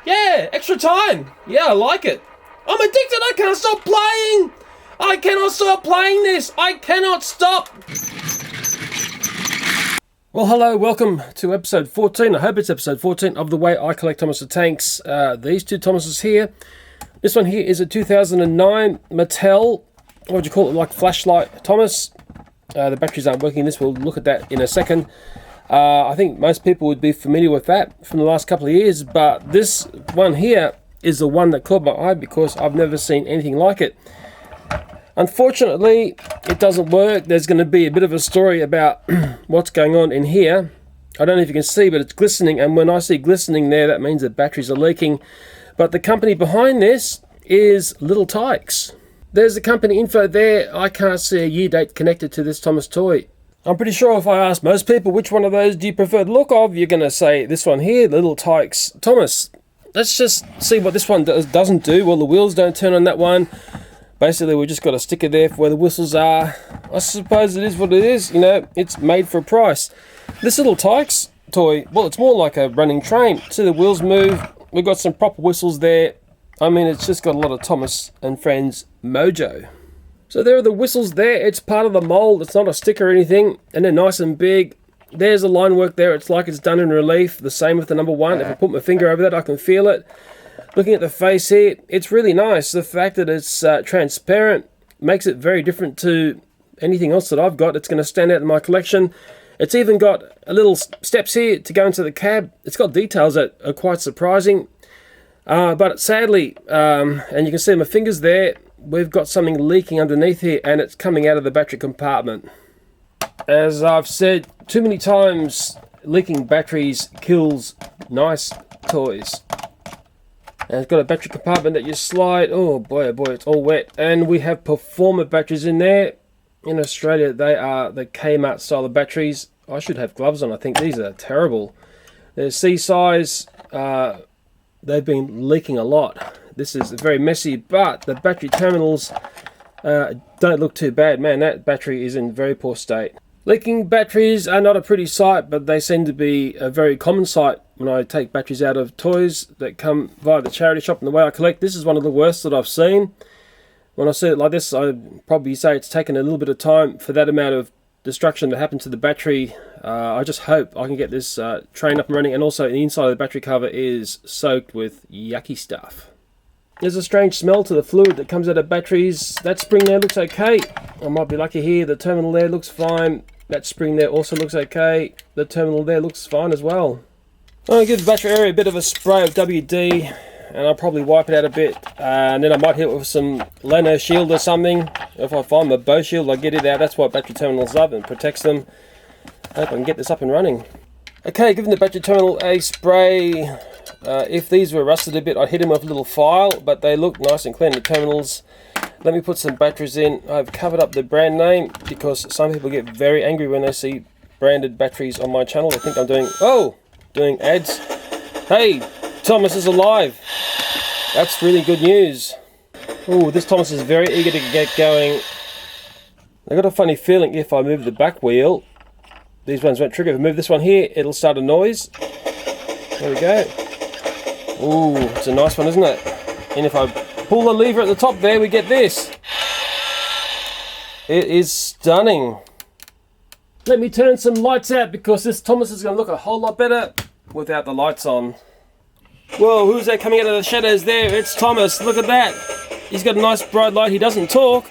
Yeah, extra time. Yeah, I like it. I'm addicted. I can't stop playing. I cannot stop playing this. I cannot stop. Well, hello. Welcome to episode 14. I hope it's episode 14 of The Way I Collect Thomas the Tanks. These two Thomases here. This one here is a 2009 Mattel. What would you call it? Like flashlight Thomas. The batteries aren't working. We'll look at that in a second. I think most people would be familiar with that from the last couple of years, but this one here is the one that caught my eye because I've never seen anything like it. Unfortunately, it doesn't work. There's going to be a bit of a story about what's going on in here. I don't know if you can see, but it's glistening, and when I see glistening there, that means the batteries are leaking. But the company behind this is Little Tikes. There's the company info there. I can't see a year date connected to this Thomas toy. I'm pretty sure if I ask most people which one of those do you prefer the look of, you're going to say this one here, Little Tikes Thomas. Let's just see what this one doesn't do. Well, the wheels don't turn on that one. Basically, we've just got a sticker there for where the whistles are. I suppose it is what it is. You know, it's made for a price. This Little Tikes toy, well, it's more like a running train. See the wheels move. We've got some proper whistles there. I mean, it's just got a lot of Thomas and Friends mojo. So there are the whistles there. It's part of the mold. It's not a sticker or anything. And they're nice and big. There's the line work there. It's like it's done in relief. The same with the number one. If I put my finger over that, I can feel it. Looking at the face here, it's really nice. The fact that it's transparent makes it very different to anything else that I've got. It's going to stand out in my collection. It's even got a little steps here to go into the cab. It's got details that are quite surprising. But sadly, and you can see my fingers there, we've got something leaking underneath here and it's coming out of the battery compartment. As I've said too many times, leaking batteries kills nice toys. And it's got a battery compartment that you slide. Oh boy, it's all wet. And we have performer batteries in there. In Australia, they are the Kmart style of batteries. I should have gloves on. I think these are terrible. They're C-size. They've been leaking a lot. This is very messy, but the battery terminals don't look too bad. Man, that battery is in very poor state. Leaking batteries are not a pretty sight, but they seem to be a very common sight when I take batteries out of toys that come via the charity shop and the way I collect. This is one of the worst that I've seen. When I see it like this, I'd probably say it's taken a little bit of time for that amount of destruction to happen to the battery. I just hope I can get this train up and running, and also the inside of the battery cover is soaked with yucky stuff. There's a strange smell to the fluid that comes out of batteries. That spring there looks okay. I might be lucky here. The terminal there looks fine. That spring there also looks okay. The terminal there looks fine as well. I'm going to give the battery area a bit of a spray of WD, and I'll probably wipe it out a bit, and then I might hit it with some Leno shield or something. If I find the bow shield, I'll get it out. That's what battery terminals are, and protects them. I hope I can get this up and running. Okay, giving the battery terminal a spray. If these were rusted a bit, I'd hit them with a little file, but they look nice and clean, the terminals. Let me put some batteries in. I've covered up the brand name because some people get very angry when they see branded batteries on my channel. They think I'm doing ads. Hey, Thomas is alive. That's really good news. Oh, this Thomas is very eager to get going. I got a funny feeling if I move the back wheel, these ones won't trigger. If I move this one here, it'll start a noise. There we go. Ooh, it's a nice one, isn't it? And if I pull the lever at the top there, we get this. It is stunning. Let me turn some lights out because this Thomas is going to look a whole lot better without the lights on. Whoa, who's that coming out of the shadows there? It's Thomas. Look at that. He's got a nice bright light. He doesn't talk.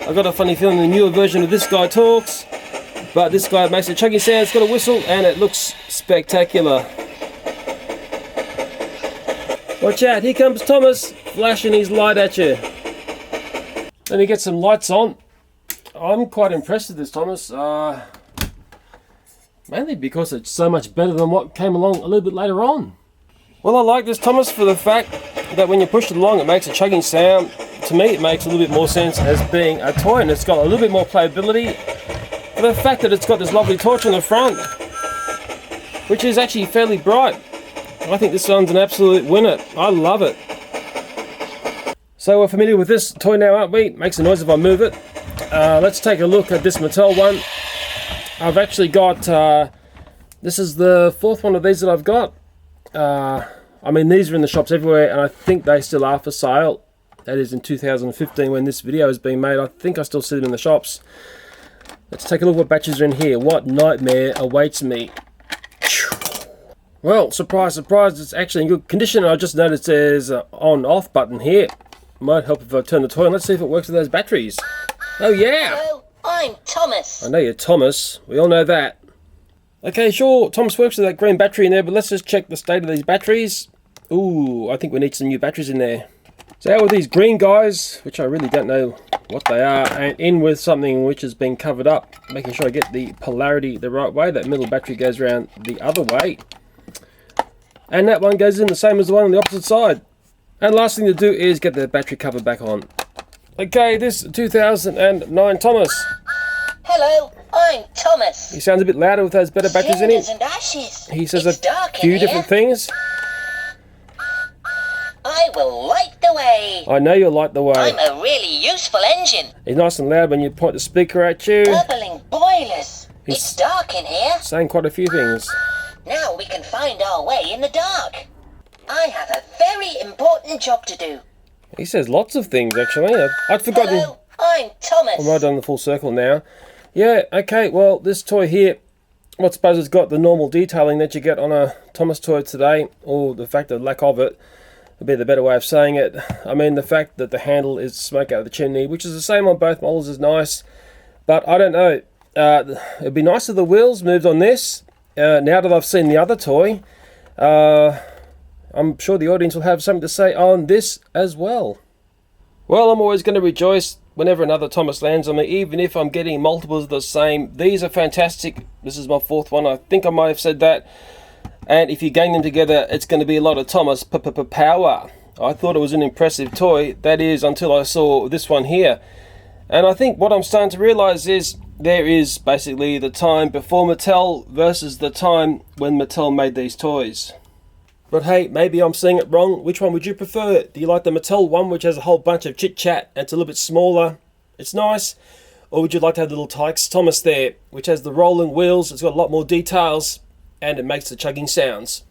I've got a funny feeling the newer version of this guy talks. But this guy makes a chugging sound. It's got a whistle and it looks spectacular. Watch out, here comes Thomas, flashing his light at you. Let me get some lights on. I'm quite impressed with this Thomas, mainly because it's so much better than what came along a little bit later on. Well, I like this Thomas for the fact that when you push it along, it makes a chugging sound. To me, it makes a little bit more sense as being a toy, and it's got a little bit more playability. For the fact that it's got this lovely torch on the front, which is actually fairly bright. I think this one's an absolute winner. I love it. So we're familiar with this toy now, aren't we? Makes a noise if I move it. Let's take a look at this Mattel one. I've actually got, this is the fourth one of these that I've got. I I mean, these are in the shops everywhere, and I think they still are for sale. That is in 2015 when this video is being made. I think I still see them in the shops. Let's take a look what batteries are in here. What nightmare awaits me. Well, surprise, surprise, it's actually in good condition. I just noticed there's an on-off button here. Might help if I turn the toy on. Let's see if it works with those batteries. Oh yeah! Hello, I'm Thomas. I know you're Thomas. We all know that. Okay, sure, Thomas works with that green battery in there, but let's just check the state of these batteries. Ooh, I think we need some new batteries in there. So how are these green guys, which I really don't know what they are, and in with something which has been covered up, making sure I get the polarity the right way. That middle battery goes around the other way. And that one goes in the same as the one on the opposite side. And last thing to do is get the battery cover back on. Okay, this 2009 Thomas. Hello, I'm Thomas. He sounds a bit louder with those better batteries in him. And ashes. He says It's a dark in few here. different things. I will light the way. I know you'll light the way. I'm a really useful engine. He's nice and loud when you point the speaker at you. Bubbling boilers. He's It's dark in here. saying quite a few things. Now we can find our way in the dark. I have a very important job to do. He says lots of things, actually. I'd forgotten. Hello, I'm Thomas. I'm right on the full circle now. Yeah, okay, well, this toy here, I suppose it's got the normal detailing that you get on a Thomas toy today, or the fact of lack of it would be the better way of saying it. I mean, the fact that the handle is smoke out of the chimney, which is the same on both models, is nice. But I don't know. It'd be nice if the wheels moved on this. Now that I've seen the other toy, I'm sure the audience will have something to say on this as well. Well, I'm always going to rejoice whenever another Thomas lands on me, even if I'm getting multiples of the same. These are fantastic. This is my fourth one. I think I might have said that. And if you gang them together, it's going to be a lot of Thomas power. I thought it was an impressive toy. That is, until I saw this one here. And I think what I'm starting to realise is there is basically the time before Mattel versus the time when Mattel made these toys. But hey, maybe I'm seeing it wrong. Which one would you prefer? Do you like the Mattel one, which has a whole bunch of chit-chat and it's a little bit smaller? It's nice. Or would you like to have the Little Tikes Thomas there, which has the rolling wheels, it's got a lot more details, and it makes the chugging sounds?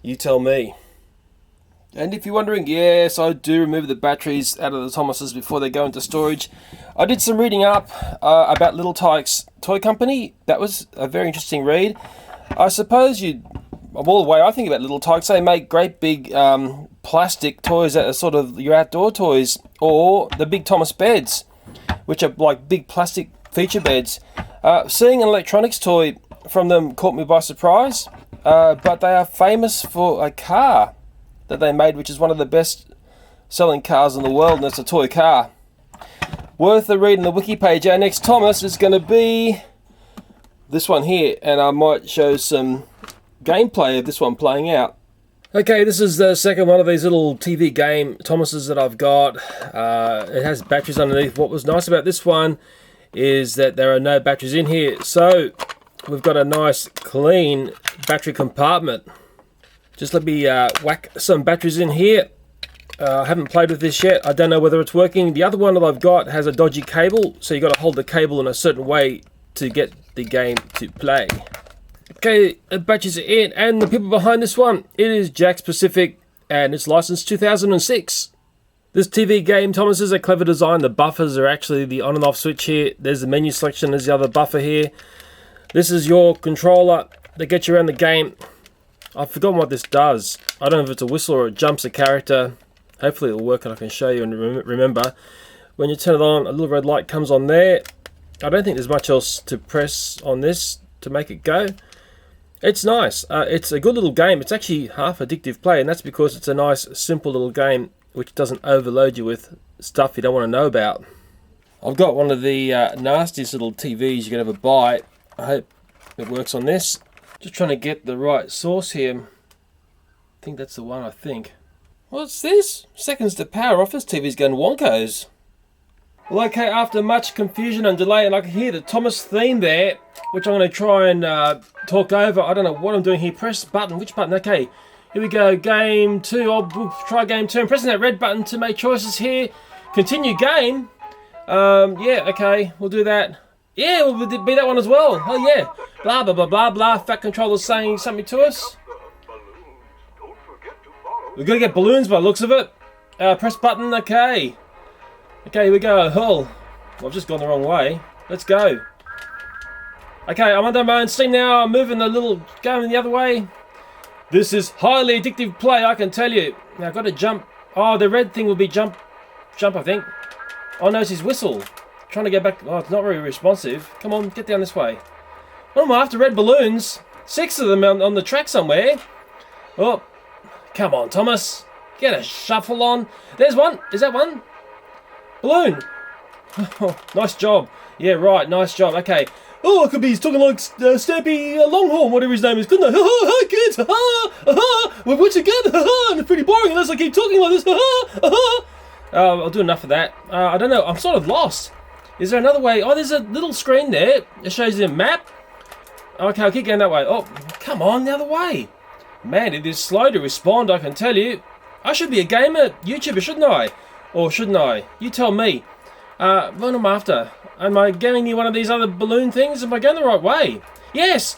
You tell me. And if you're wondering, yes, I do remove the batteries out of the Thomases before they go into storage. I did some reading up about Little Tikes Toy Company. That was a very interesting read. I suppose well, the way I think about Little Tikes, they make great big plastic toys that are sort of your outdoor toys, or the big Thomas beds, which are like big plastic feature beds. Seeing an electronics toy from them caught me by surprise, but they are famous for a car that they made, which is one of the best selling cars in the world, and it's a toy car. Worth a read in the wiki page. Our next Thomas is going to be this one here, and I might show some gameplay of this one playing out. Okay, this is the second one of these little TV game Thomases that I've got. It has batteries underneath. What was nice about this one is that there are no batteries in here, so we've got a nice clean battery compartment. Just let me whack some batteries in here. I haven't played with this yet. I don't know whether it's working. The other one that I've got has a dodgy cable, so you've got to hold the cable in a certain way to get the game to play. Okay, the batteries are in, and the people behind this one, it is Jack's Pacific, and it's licensed 2006. This TV game, Thomas, is a clever design. The buffers are actually the on and off switch here. There's the menu selection, there's the other buffer here. This is your controller that gets you around the game. I've forgotten what this does. I don't know if it's a whistle or it jumps a character. Hopefully it'll work and I can show you and remember. When you turn it on, a little red light comes on there. I don't think there's much else to press on this to make it go. It's nice. It's a good little game. It's actually half addictive play, and that's because it's a nice, simple little game which doesn't overload you with stuff you don't want to know about. I've got one of the nastiest little TVs you could ever buy. I hope it works on this. Just trying to get the right source here. I think that's the one, I think. What's this? Seconds to power off. This TV's going wonkos. Well, okay, after much confusion and delay, and I can hear the Thomas theme there, which I'm going to try and talk over. I don't know what I'm doing here. Press button. Which button? Okay, here we go. Game 2. We'll try game 2. I'm pressing that red button to make choices here. Continue game. Yeah, okay, we'll do that. Yeah, we'll be that one as well. Oh, yeah. Blah, blah, blah, blah, blah. Fat controller's saying something to us. The balloons. Don't forget We've got to get balloons by the looks of it. Press button, okay. Okay, here we go. Oh, I've just gone the wrong way. Let's go. Okay, I'm under my own steam now. I'm moving going the other way. This is highly addictive play, I can tell you. Now I've got to jump. Oh, the red thing will be jump, I think. Oh no, it's his whistle. Trying to get back. Oh, it's not very responsive. Come on, get down this way. What am I after? Red balloons. 6 of them on the track somewhere. Oh, come on, Thomas. Get a shuffle on. There's one. Is that one? Balloon. Oh, nice job. Yeah, right. Nice job. Okay. Oh, it could be he's talking like Stampy Longhorn, whatever his name is, couldn't I? Hi, kids. We're together. And it's pretty boring unless I keep talking like this. I'll do enough of that. I don't know. I'm sort of lost. Is there another way? Oh, there's a little screen there. It shows you a map. Okay, I'll keep going that way. Oh, come on, the other way. Man, it is slow to respond, I can tell you. I should be a gamer YouTuber, shouldn't I? Or shouldn't I? You tell me. What am I after? Am I going near one of these other balloon things? Am I going the right way? Yes!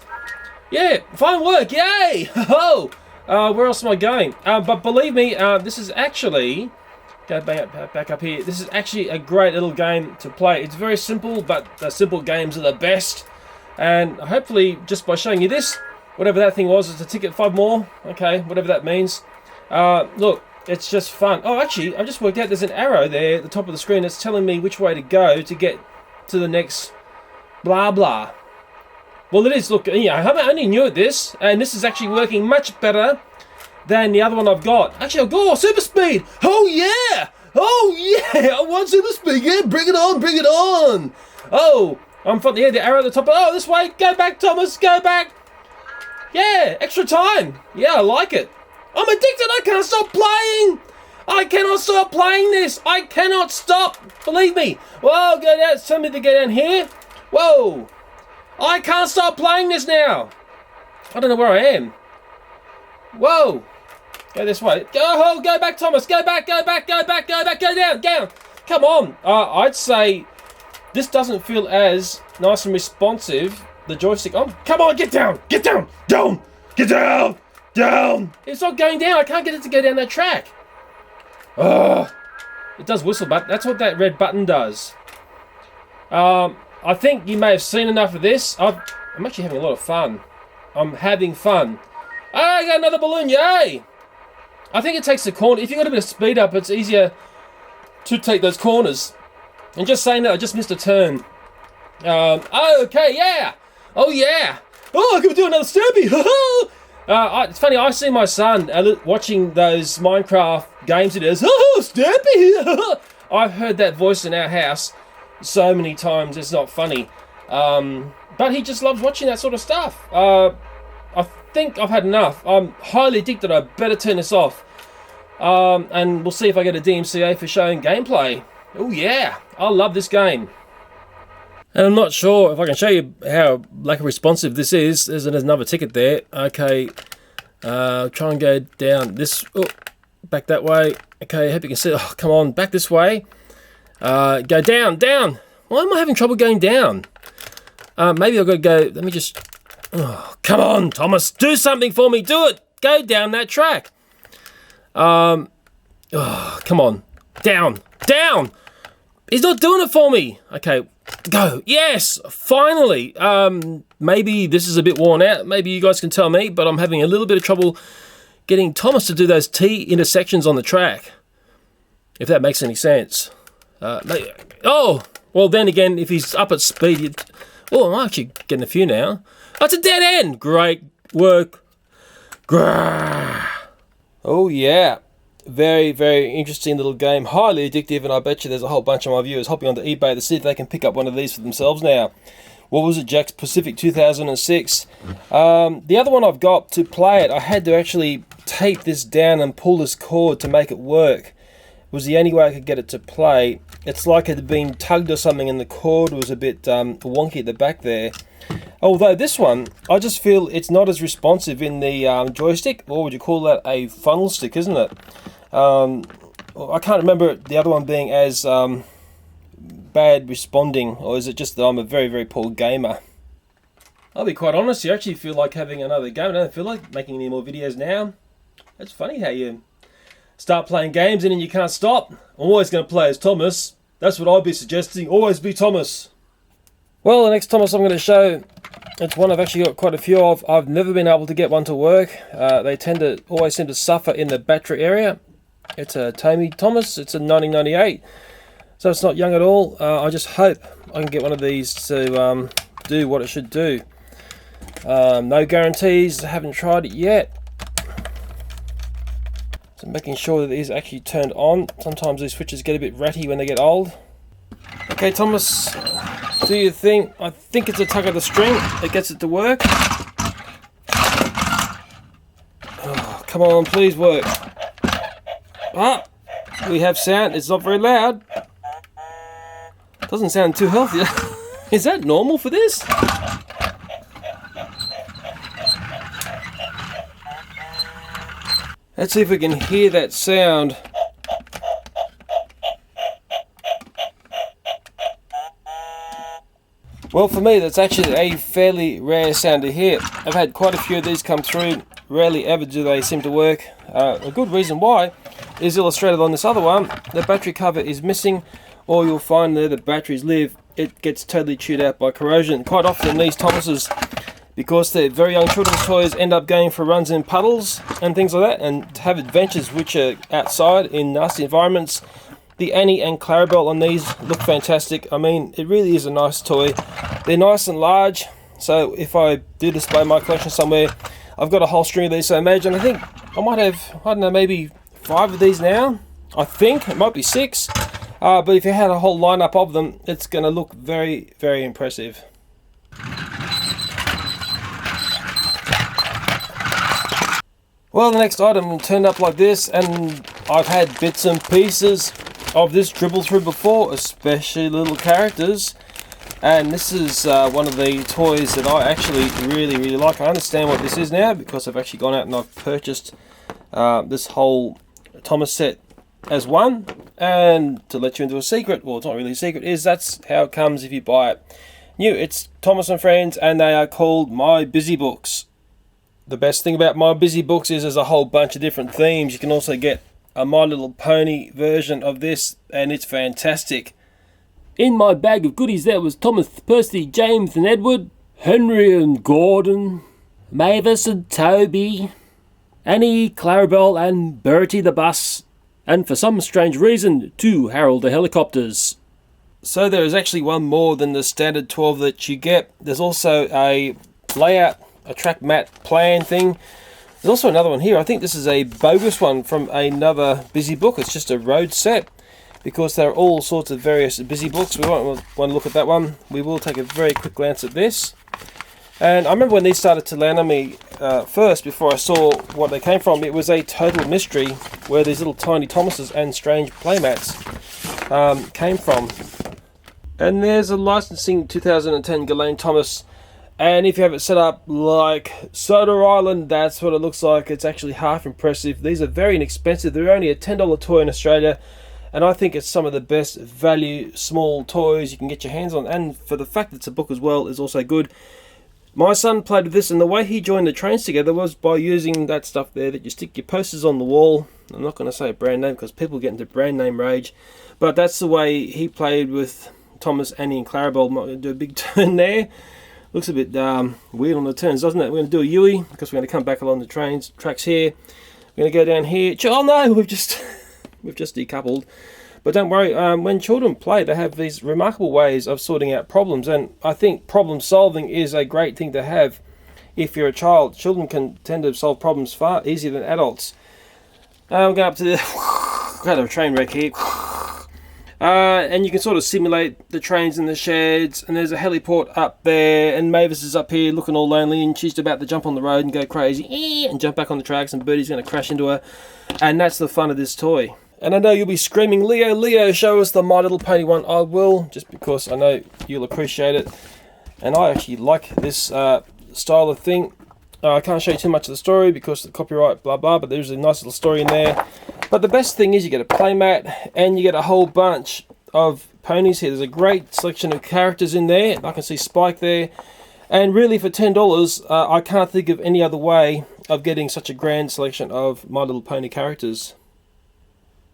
Yeah, fine work, yay! Ho! Where else am I going? But believe me, this is actually... Go back up here. This is actually a great little game to play. It's very simple, but the simple games are the best. And hopefully, just by showing you this, whatever that thing was, it's a ticket 5 more. Okay, whatever that means. Look, it's just fun. Oh, actually, I just worked out there's an arrow there at the top of the screen that's telling me which way to go to get to the next blah blah. Well, it is. Look, yeah, I only knew it this, and this is actually working much better than the other one I've got. Actually, I'll go super speed. Oh yeah! Oh yeah! I want super speed. Yeah, bring it on, bring it on. Oh, I'm from the arrow at the top. Oh, this way. Go back, Thomas. Go back. Yeah, extra time. Yeah, I like it. I'm addicted. I can't stop playing. I cannot stop playing this. I cannot stop. Believe me. Whoa, go down. Tell me to go down here. Whoa. I can't stop playing this now. I don't know where I am. Whoa. Go this way. Go back, Thomas. Go back, go back, go back, go back. Go down, down. Come on. I'd say this doesn't feel as nice and responsive. The joystick. Oh, come on, get down. Get down. Down. Get down. Down. It's not going down. I can't get it to go down that track. It does whistle, but that's what that red button does. I think you may have seen enough of this. I'm actually having a lot of fun. I'm having fun. Oh, I got another balloon, yay! I think it takes the corner. If you've got a bit of speed up, it's easier to take those corners. And just saying that, I just missed a turn. Okay, yeah! Oh, yeah! Oh, I could do another Stampy! It's funny, I see my son watching those Minecraft games he does. Oh, Stampy! I've heard that voice in our house so many times, it's not funny. But he just loves watching that sort of stuff. I think I've had enough. I'm highly addicted. I better turn this off. And we'll see if I get a DMCA for showing gameplay. Oh yeah, I love this game. And I'm not sure if I can show you how lack of responsive this is. There's another ticket there. Okay, try and go down this. Oh, back that way. Okay, I hope you can see. Oh, come on, back this way. Go down, down. Why am I having trouble going down? Maybe I've got to go. Let me just. Oh, come on, Thomas, do something for me. Do it. Go down that track. Oh, come on, down, down. He's not doing it for me. Okay, go. Yes, finally. Maybe this is a bit worn out. Maybe you guys can tell me, but I'm having a little bit of trouble getting Thomas to do those T intersections on the track. If that makes any sense. Oh, well then again, if he's up at speed, oh, I'm actually getting a few now. Oh, it's a dead end. Great work. Grrr. Oh yeah. Very, very interesting little game. Highly addictive, and I bet you there's a whole bunch of my viewers hopping onto eBay to see if they can pick up one of these for themselves now. What was it, Jack's Pacific 2006? The other one I've got, to play it, I had to actually tape this down and pull this cord to make it work. It was the only way I could get it to play. It's like it had been tugged or something, and the cord was a bit wonky at the back there. Although this one, I just feel it's not as responsive in the joystick. Or would you call that a funnel stick, isn't it? I can't remember the other one being as bad responding, or is it just that I'm a very, very poor gamer? I'll be quite honest, you actually feel like having another game. I don't feel like making any more videos now. It's funny how you start playing games and then you can't stop. I'm always going to play as Thomas. That's what I'd be suggesting. Always be Thomas. Well, the next Thomas I'm going to show, it's one I've actually got quite a few of. I've never been able to get one to work. They always seem to suffer in the battery area. It's a TOMY Thomas. It's a 1998. So it's not young at all. I just hope I can get one of these to do what it should do. No guarantees. I haven't tried it yet. So making sure that these are actually turned on. Sometimes these switches get a bit ratty when they get old. Okay, Thomas, do your thing. I think it's a tug of the string that gets it to work. Oh, come on, please work. Ah, we have sound. It's not very loud. Doesn't sound too healthy. Is that normal for this? Let's see if we can hear that sound. Well, for me, that's actually a fairly rare sound to hear. I've had quite a few of these come through. Rarely ever do they seem to work. A good reason why is illustrated on this other one. The battery cover is missing, or you'll find there the batteries live. It gets totally chewed out by corrosion. Quite often these Thomases, because they're very young children's toys, end up going for runs in puddles and things like that, and to have adventures which are outside in nasty environments. The Annie and Clearable on these look fantastic. I mean, it really is a nice toy. They're nice and large, so if I do display my collection somewhere, I've got a whole string of these. So imagine, I think I might have, I don't know, maybe 5 of these now. I think it might be 6, but if you had a whole lineup of them, it's going to look very, very impressive. Well, the next item turned up like this, and I've had bits and pieces of this dribble through before, especially little characters, and this is one of the toys that I actually really like. I understand what this is now because I've actually gone out and I've purchased this whole Thomas set as one, and to let you into a secret, well, it's not really a secret, is that's how it comes if you buy it new. It's Thomas and Friends, and they are called My Busy Books. The best thing about My Busy Books is there's a whole bunch of different themes. You can also get a My Little Pony version of this, and it's fantastic. In my bag of goodies there was Thomas, Percy, James and Edward, Henry and Gordon, Mavis and Toby, Annie Clearable and Bertie the bus, and for some strange reason, 2 Harold the helicopters. So there is actually one more than the standard 12 that you get. There's also a layout, a track mat plan thing. There's also another one here. I think this is a bogus one from another Busy Book. It's just a road set, because there are all sorts of various Busy Books. We won't want to look at that one. We will take a very quick glance at this. And I remember when these started to land on me first, before I saw what they came from, it was a total mystery where these little tiny Thomases and strange playmats came from. And there's a licensing 2010 Ghislaine Thomas. And if you have it set up like Soda Island, that's what it looks like. It's actually half impressive. These are very inexpensive. They're only a $10 toy in Australia. And I think it's some of the best value small toys you can get your hands on. And for the fact that it's a book as well is also good. My son played with this, and the way he joined the trains together was by using that stuff there that you stick your posters on the wall. I'm not going to say a brand name because people get into brand name rage. But that's the way he played with Thomas, Annie and Clearable. Might do a big turn there. Looks a bit weird on the turns, doesn't it? We're going to do a Yui because we're going to come back along the tracks here. We're going to go down here. Oh no, we've just decoupled. But don't worry, when children play, they have these remarkable ways of sorting out problems, and I think problem solving is a great thing to have if you're a child. Children can tend to solve problems far easier than adults. We're going up to the got a train wreck here. And you can sort of simulate the trains in the sheds, and there's a heliport up there, and Mavis is up here looking all lonely, and she's about to jump on the road and go crazy and jump back on the tracks, and Bertie's going to crash into her, and that's the fun of this toy. And I know you'll be screaming, Leo, Leo, show us the My Little Pony one. I will, just because I know you'll appreciate it, and I actually like this style of thing. I can't show you too much of the story because of the copyright, blah blah, but there's a nice little story in there. But the best thing is you get a playmat, and you get a whole bunch of ponies here. There's a great selection of characters in there. I can see Spike there. And really for $10, I can't think of any other way of getting such a grand selection of My Little Pony characters.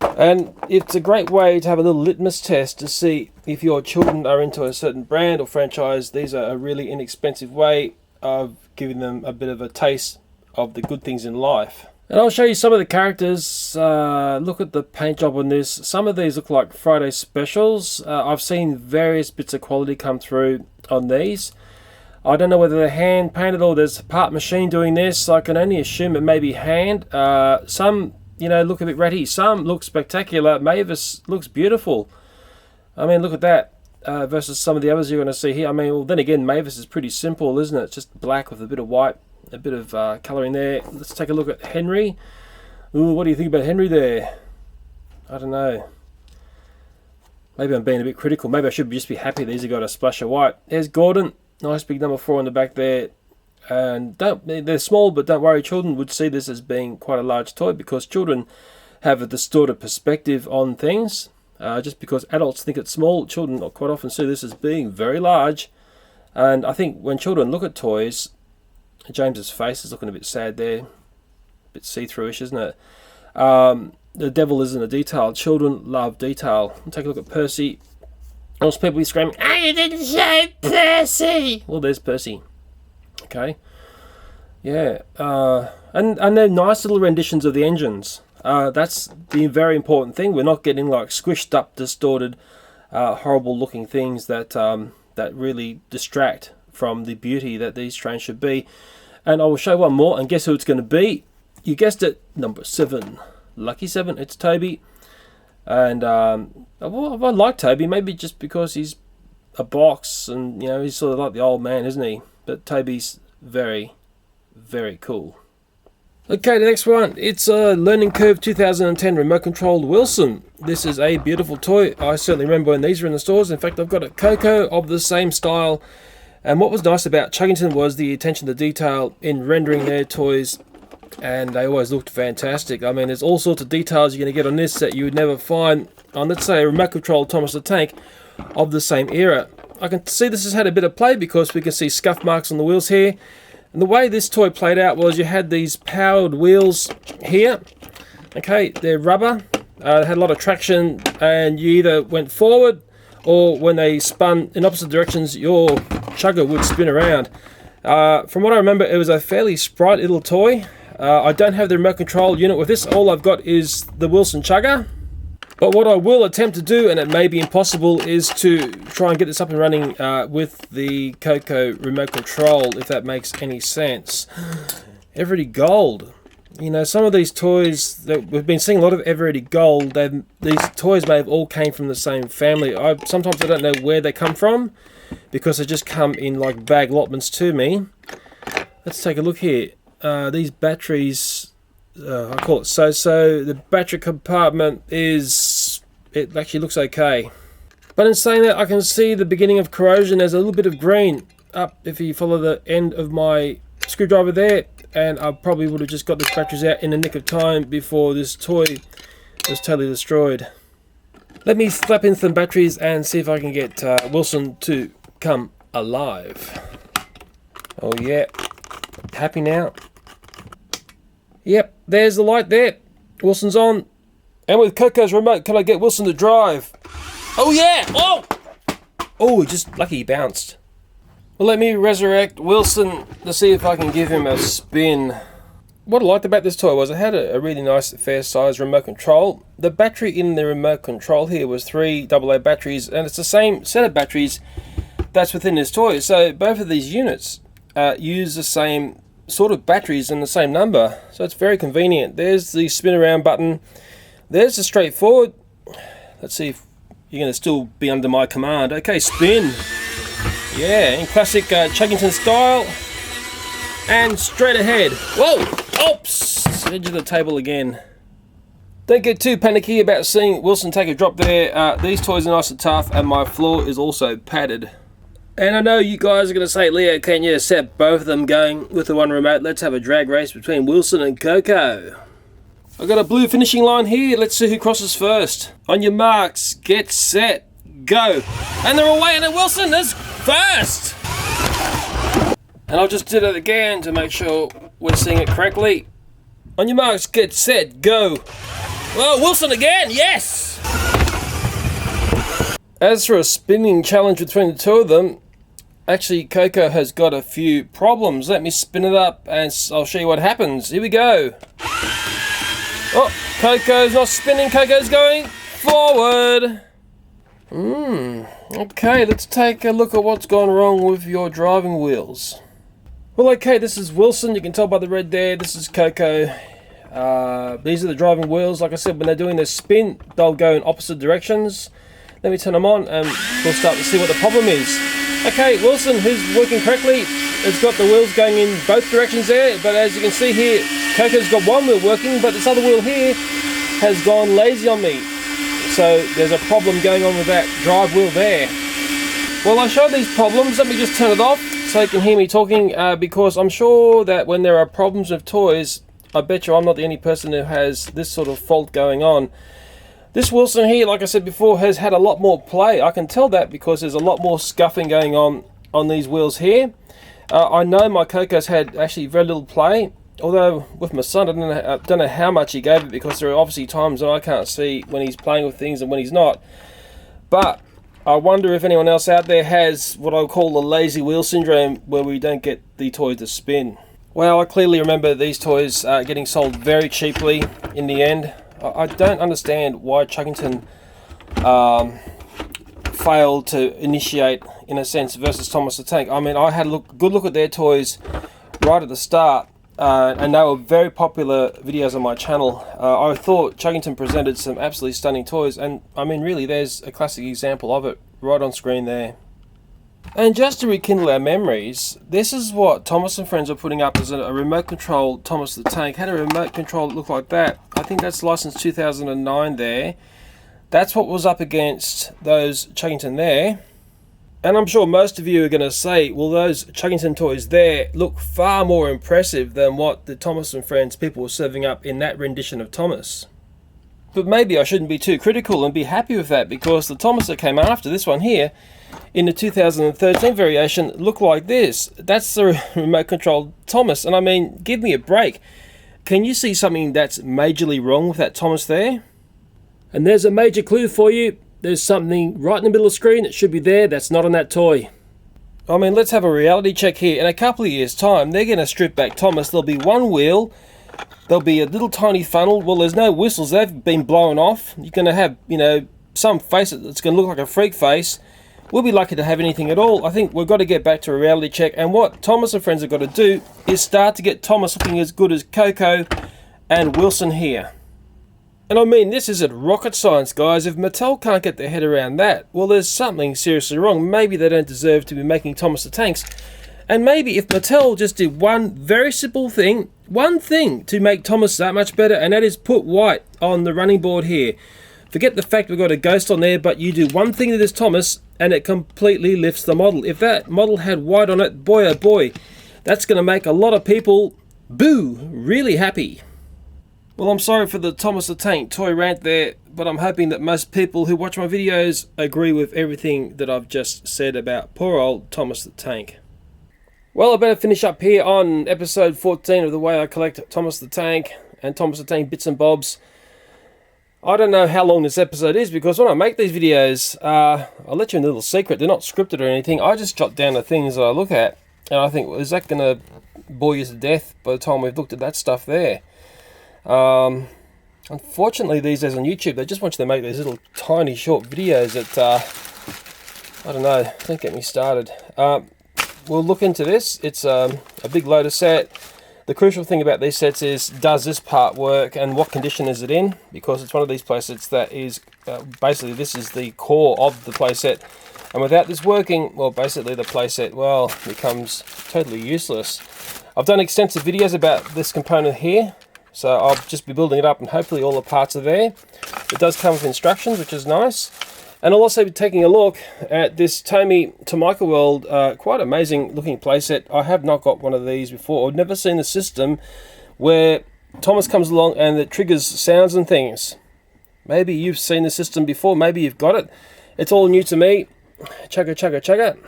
And it's a great way to have a little litmus test to see if your children are into a certain brand or franchise. These are a really inexpensive way of giving them a bit of a taste of the good things in life. And I'll show you some of the characters. Look at the paint job on this. Some of these look like Friday specials. I've seen various bits of quality come through on these. I don't know whether they're hand painted or there's a part machine doing this. I can only assume it may be hand. Some, you know, look a bit ratty. Some look spectacular. Mavis looks beautiful. I mean, look at that versus some of the others you're going to see here. I mean, well, then again, Mavis is pretty simple, isn't it? It's just black with a bit of white. A bit of colouring there. Let's take a look at Henry. Ooh, what do you think about Henry there? I don't know. Maybe I'm being a bit critical. Maybe I should just be happy these have got a splash of white. There's Gordon. Nice big number 4 on the back there. And they're small, but don't worry. Children would see this as being quite a large toy because children have a distorted perspective on things. Just because adults think it's small, children quite often see this as being very large. And I think when children look at toys, James's face is looking a bit sad there. A bit see-through-ish, isn't it? The devil is in the detail. Children love detail. Take a look at Percy. Most people be screaming, "Oh, you didn't show Percy!" Well, there's Percy. Okay. Yeah. And they're nice little renditions of the engines. That's the very important thing. We're not getting like squished up, distorted, horrible-looking things that that really distract from the beauty that these trains should be. And I will show one more, and guess who it's going to be? You guessed it, number 7. Lucky 7, it's Toby. And I like Toby, maybe just because he's a box, and you know, he's sort of like the old man, isn't he? But Toby's very, very cool. Okay, the next one, it's a Learning Curve 2010 remote controlled Wilson. This is a beautiful toy. I certainly remember when these were in the stores. In fact, I've got a Koko of the same style. And what was nice about Chuggington was the attention to detail in rendering their toys, and they always looked fantastic. I mean, there's all sorts of details you're going to get on this that you would never find on, let's say, a remote controlled Thomas the Tank of the same era. I can see this has had a bit of play because we can see scuff marks on the wheels here. And the way this toy played out was you had these powered wheels here. Okay, they're rubber. They had a lot of traction, and you either went forward or when they spun in opposite directions, your chugger would spin around. From what I remember, it was a fairly sprite little toy. I don't have the remote control unit with this. All I've got is the Wilson chugger. But what I will attempt to do, and it may be impossible, is to try and get this up and running with the Koko remote control, if that makes any sense. Everyday Gold. You know, some of these toys that we've been seeing a lot of Everyday Gold. These toys may have all came from the same family. Sometimes I don't know where they come from because they just come in like bag allotments to me. Let's take a look here. These batteries, I call it so-so. The battery compartment it actually looks okay. But in saying that, I can see the beginning of corrosion. There's a little bit of green up if you follow the end of my screwdriver there. And I probably would have just got these batteries out in the nick of time before this toy was totally destroyed. Let me slap in some batteries and see if I can get Wilson to come alive. Oh yeah, happy now. Yep, there's the light there. Wilson's on. And with Koko's remote, can I get Wilson to drive? Oh yeah! Oh! Oh, just lucky he bounced. Well, let me resurrect Wilson to see if I can give him a spin. What I liked about this toy was it had a really nice fair size remote control. The battery in the remote control here was 3 AA batteries, and it's the same set of batteries that's within this toy. So both of these units use the same sort of batteries and the same number. So it's very convenient. There's the spin around button. There's the straightforward. Let's see if you're going to still be under my command. Okay, spin. Yeah, in classic Chuggington style. And straight ahead. Whoa! Oops! Edge of the table again. Don't get too panicky about seeing Wilson take a drop there. These toys are nice and tough, and my floor is also padded. And I know you guys are going to say, Leo, can you set both of them going with the one remote? Let's have a drag race between Wilson and Koko. I've got a blue finishing line here. Let's see who crosses first. On your marks, get set, go. And they're away, and then Wilson is first. And I'll just do that again to make sure we're seeing it correctly. On your marks, get set, go. Well, Wilson again, yes! As for a spinning challenge between the two of them, actually Koko has got a few problems. Let me spin it up and I'll show you what happens. Here we go. Oh, Koko's not spinning, Koko's going forward. Okay, let's take a look at what's gone wrong with your driving wheels. Well, okay, this is Wilson. You can tell by the red there. This is Koko. These are the driving wheels. Like I said, when they're doing their spin, they'll go in opposite directions. Let me turn them on and we'll start to see what the problem is. Okay, Wilson, who's working correctly, has got the wheels going in both directions there. But as you can see here, Koko's got one wheel working, but this other wheel here has gone lazy on me. So there's a problem going on with that drive wheel there. Well, I showed these problems. Let me just turn it off so you can hear me talking, because I'm sure that when there are problems with toys, I bet you I'm not the only person who has this sort of fault going on. This Wilson here, like I said before, has had a lot more play. I can tell that because there's a lot more scuffing going on these wheels here. I know my Koko's had actually very little play, although with my son I don't know how much he gave it, because there are obviously times that I can't see when he's playing with things and when he's not. But I wonder if anyone else out there has what I call the lazy wheel syndrome, where we don't get the toys to spin. Well, I clearly remember these toys getting sold very cheaply in the end. I don't understand why Chuggington failed to initiate, in a sense, versus Thomas the Tank. I mean, I had a good look at their toys right at the start, and they were very popular videos on my channel. I thought Chuggington presented some absolutely stunning toys, and I mean, really, there's a classic example of it right on screen there. And just to rekindle our memories, this is what Thomas and Friends are putting up as a remote control Thomas the Tank. Had a remote control that looked like that. I think that's licensed 2009 there. That's what was up against those Chuggington there. And I'm sure most of you are going to say, well, those Chuggington toys there look far more impressive than what the Thomas and Friends people were serving up in that rendition of Thomas. But maybe I shouldn't be too critical and be happy with that, because the Thomas that came after this one here, in the 2013 variation, look like this. That's the remote controlled Thomas, and I mean, give me a break. Can you see something that's majorly wrong with that Thomas there? And there's a major clue for you. There's something right in the middle of the screen that should be there that's not on that toy. I mean, let's have a reality check here. In a couple of years' time, they're going to strip back Thomas. There'll be one wheel, there'll be a little tiny funnel. Well, there's no whistles, they've been blown off. You're going to have, you know, some face that's going to look like a freak face. We'll be lucky to have anything at all. I think we've got to get back to a reality check, and what Thomas and Friends have got to do is start to get Thomas looking as good as Koko and Wilson here. And I mean, this isn't rocket science, guys. If Mattel can't get their head around that, well, there's something seriously wrong. Maybe they don't deserve to be making Thomas the Tanks. And maybe if Mattel just did one very simple thing, one thing to make Thomas that much better, and that is put white on the running board here. Forget the fact we've got a ghost on there, but you do one thing to this Thomas and it completely lifts the model. If that model had white on it, boy oh boy, that's going to make a lot of people, boo, really happy. Well, I'm sorry for the Thomas the Tank toy rant there, but I'm hoping that most people who watch my videos agree with everything that I've just said about poor old Thomas the Tank. Well, I better finish up here on episode 14 of the way I collect Thomas the Tank and Thomas the Tank bits and bobs. I don't know how long this episode is, because when I make these videos, I'll let you in a little secret. They're not scripted or anything. I just jot down the things that I look at, and I think, well, is that going to bore you to death by the time we've looked at that stuff there? Unfortunately, these days on YouTube, they just want you to make these little tiny short videos that, I don't know, don't get me started. We'll look into this. It's a big loader set. The crucial thing about these sets is, does this part work and what condition is it in? Because it's one of these playsets that is, basically this is the core of the playset. And without this working, well, basically the playset, well, becomes totally useless. I've done extensive videos about this component here, so I'll just be building it up and hopefully all the parts are there. It does come with instructions, which is nice. And I'll also be taking a look at this TOMY World, quite amazing looking playset. I have not got one of these before. I've never seen the system where Thomas comes along and it triggers sounds and things. Maybe you've seen the system before, maybe you've got it. It's all new to me. Chugga, chugga, chugga.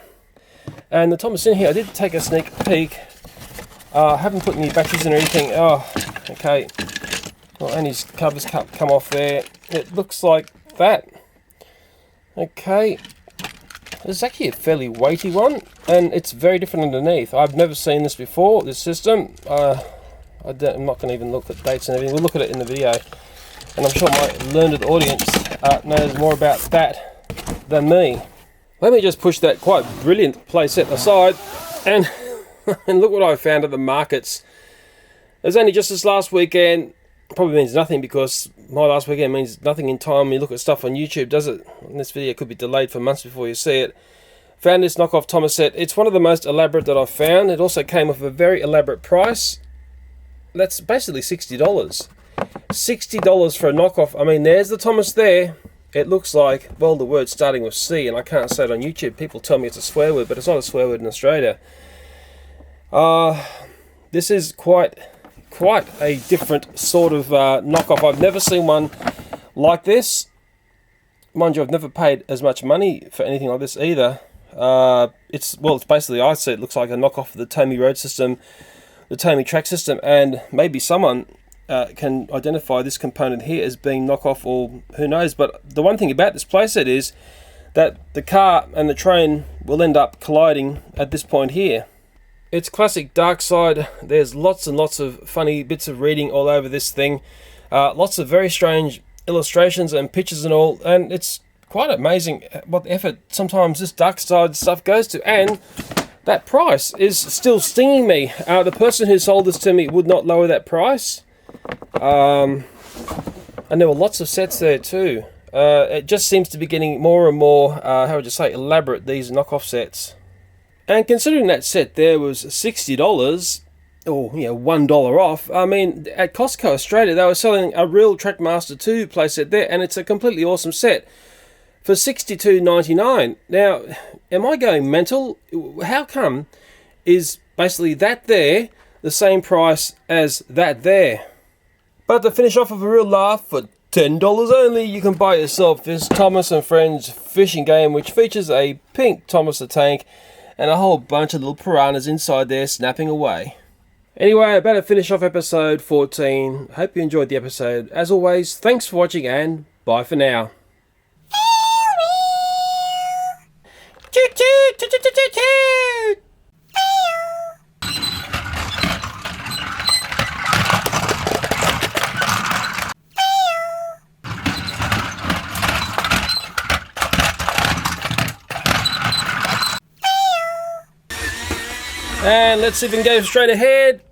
And the Thomas in here, I did take a sneak peek. I haven't put any batteries in or anything. Oh, okay. Well, Annie's covers come off there. It looks like that. Okay. This is actually a fairly weighty one, and it's very different underneath. I've never seen this before, this system. I'm not going to even look at dates and everything. We'll look at it in the video. And I'm sure my learned audience knows more about that than me. Let me just push that quite brilliant playset aside, and, and look what I found at the markets. It was only just this last weekend. Probably means nothing because my last weekend means nothing in time when you look at stuff on YouTube, does it? And this video could be delayed for months before you see it. Found this knockoff Thomas set. It's one of the most elaborate that I've found. It also came with a very elaborate price. That's basically $60. $60 for a knockoff. I mean, there's the Thomas there. It looks like, well, the word starting with C, and I can't say it on YouTube. People tell me it's a swear word, but it's not a swear word in Australia. This is quite a different sort of knockoff. I've never seen one like this. Mind you, I've never paid as much money for anything like this either. It's basically, I see it looks like a knockoff of the TOMY road system, the TOMY track system, and maybe someone can identify this component here as being knockoff, or who knows. But the one thing about this playset is that the car and the train will end up colliding at this point here. It's classic dark side. There's lots and lots of funny bits of reading all over this thing. Lots of very strange illustrations and pictures and all. And it's quite amazing what effort sometimes this dark side stuff goes to. And that price is still stinging me. The person who sold this to me would not lower that price. And there were lots of sets there too. It just seems to be getting more and more, how would you say, elaborate, these knockoff sets. And considering that set there was $60, or $1 off, I mean, at Costco Australia they were selling a real Trackmaster 2 playset there, and it's a completely awesome set for $62.99. Now, am I going mental? How come is basically that there the same price as that there? But to finish off with a real laugh, for $10 only, you can buy yourself this Thomas and Friends fishing game, which features a pink Thomas the Tank and a whole bunch of little piranhas inside there snapping away. Anyway, I better finish off episode 14. Hope you enjoyed the episode. As always, thanks for watching and bye for now. Toot toot toot toot toot toot. And let's see if we can go straight ahead.